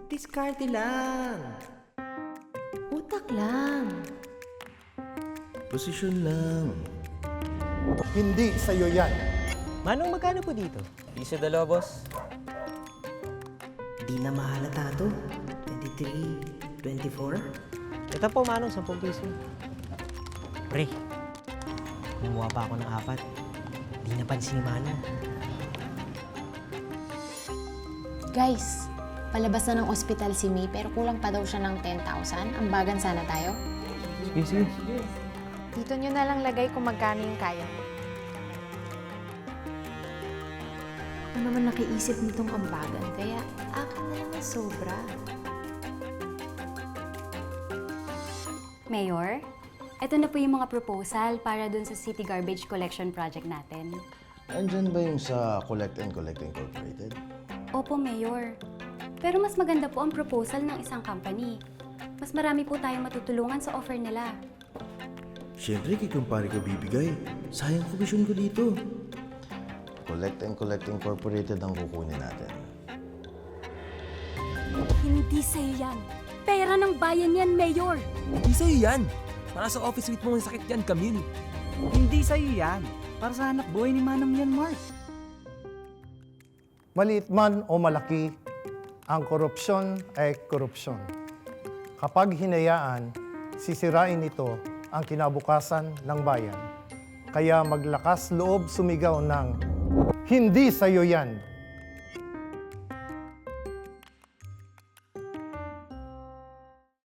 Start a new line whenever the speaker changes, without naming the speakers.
Diskarte lang.
Utak lang.
Posisyon lang.
Hindi sa'yo yan.
Manong, magkano po dito?
Piso dalawa, boss.
Di na mahalata to. 23, 24.
Ito po, Manong, 10 piso. Pre, kumuha pa ako ng 4. Di napansin ni Manong.
Guys, palabas na ng ospital si May pero kulang pa daw siya ng 10,000. Ambagan sana tayo.
Sige.
Dito nyo na lang lagay kung magkano yung kaya mo.
Ako naman nakiisip nitong ambagan, kaya akin na lang ang sobra.
Mayor, ito na po yung mga proposal para dun sa City Garbage Collection Project natin.
Andyan ba yung sa Collect and Collect Incorporated?
Opo, Mayor. Pero mas maganda po ang proposal ng isang company. Mas marami po tayong matutulungan sa offer nila.
Siyempre, kay kumpare ko bibigay. Sayang komisyon ko dito.
Collect and Collect Incorporated ang kukunin natin.
Hindi sa'yo yan. Pera ng bayan yan, Mayor.
Hindi sa'yo yan. Para sa office suite mo ang sakit yan, Camille.
Hindi sa'yo yan. Para sa hanap buhay ni Manong yan, Mark.
Maliit man o malaki, ang korupsyon ay korupsyon. Kapag hinayaan, sisirain ito ang kinabukasan ng bayan. Kaya maglakas loob sumigaw ng, hindi sa'yo yan.